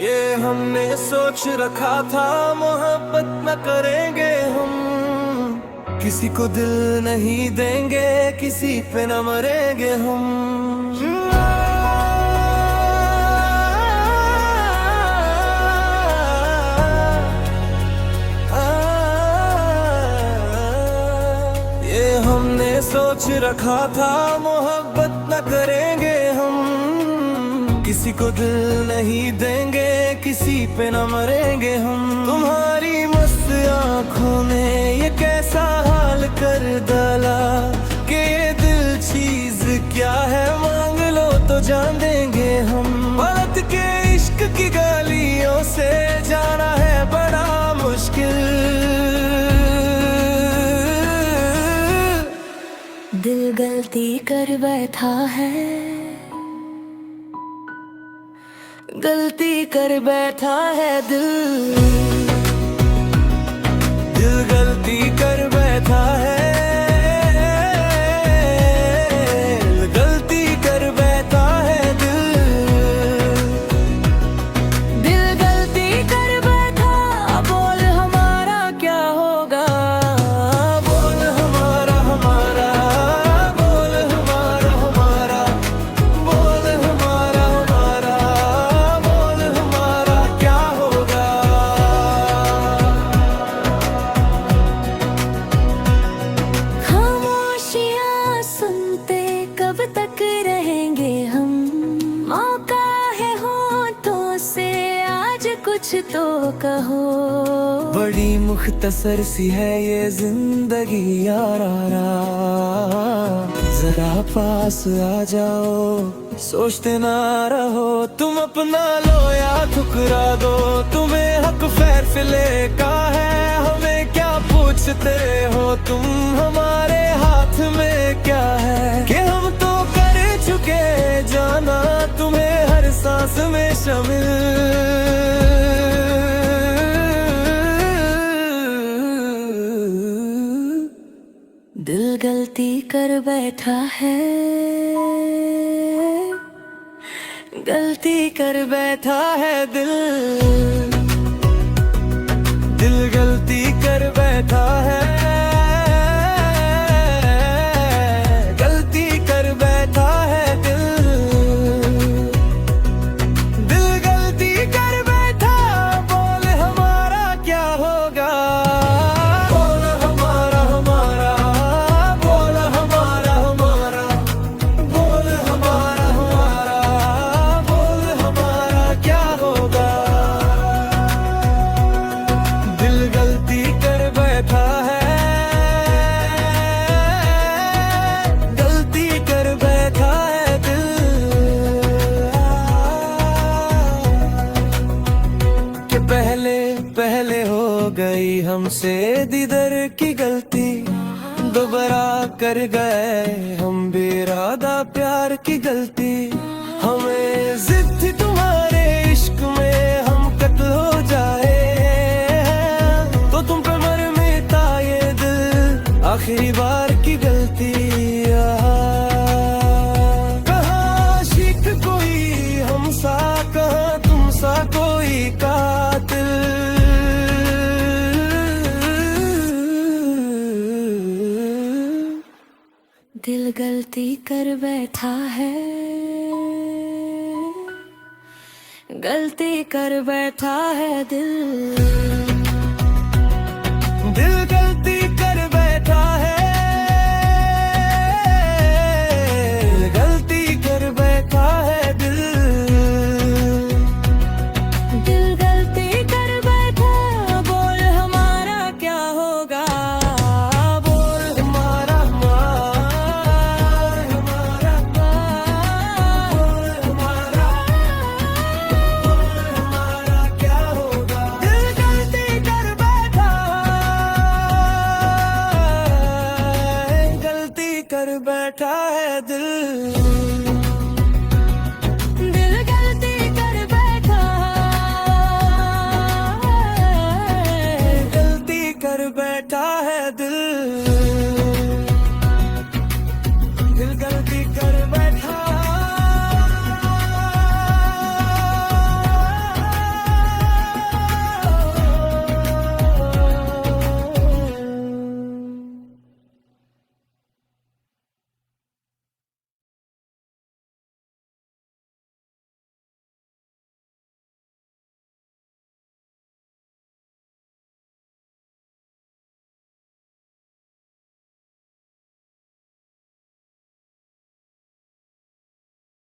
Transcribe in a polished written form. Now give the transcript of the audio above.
ये हमने सोच रखा था मोहब्बत न करेंगे हम, किसी को दिल नहीं देंगे, किसी पे न मरेंगे हम। ये हमने सोच रखा था मोहब्बत न करेंगे हम, किसी को दिल नहीं देंगे, किसी पे न मरेंगे हम। तुम्हारी मस्त आँखों ने ये कैसा हाल कर डाला कि ये दिल चीज क्या है, मांग लो तो जान देंगे हम। बात के इश्क की गलियों से जाना है बड़ा मुश्किल, दिल गलती कर बैठा है, गलती कर बैठा है दिल, दिल गलती कर बैठा है, गलती कर बैठा है दिल, दिल गलती कर बैठा। बोल हमारा क्या होगा, बोल हमारा हमारा, बोल हमारा हमारा, बोल हमारा हमारा, बोल हमारा क्या होगा। खामोशियाँ सुनते कब तक रहेंगे हम, मौका है होठों से आज कुछ तो कहो। बड़ी मुख्तसर सी है ये जिंदगी यारा, जरा पास आ जाओ, सोचते ना रहो, तुम अपना लो या ठुकरा दो, तुम्हें हक फैसले का है, हमें क्या पूछते हो तुम, हमारे हाथ में क्या है कि हम तो कर चुके जाना तुम्हें हर सांस में शामिल। दिल गलती कर बैठा है, गलती कर बैठा है दिल, दिल गलती कर बैठा है, गलती कर बैठा है दिल, दिल गलती कर बैठा। बोल हमारा क्या होगा, बोल हमारा हमारा, बोल हमारा हमारा, बोल हमारा हमारा, बोल हमारा क्या होगा। दिल गलती कर बैठा है, गलती कर बैठा है दिल, कि पहले पहले हो गई हमसे दीदर की गलती, दोबारा कर गए हम बेरादा प्यार की गलती, हमें जिद थी तुम्हारे इश्क में हम कत्ल हो जाए, तो तुम पे मर मिटा ये दिल, आखिरी बार की गलती। कहाँ आशिक कोई हम सा, कहाँ तुम सा कोई कातिल, दिल गलती कर बैठा है, गलती कर बैठा है दिल, दिल गलती कर बैठा है, गलती कर बैठा है दिल, दिल गलती कर बैठा। बोल हमारा क्या होगा, बोल हमारा हमारा, बोल हमारा, बोल हमारा क्या होगा। दिल गलती कर बैठा, गलती कर बैठा है दिल।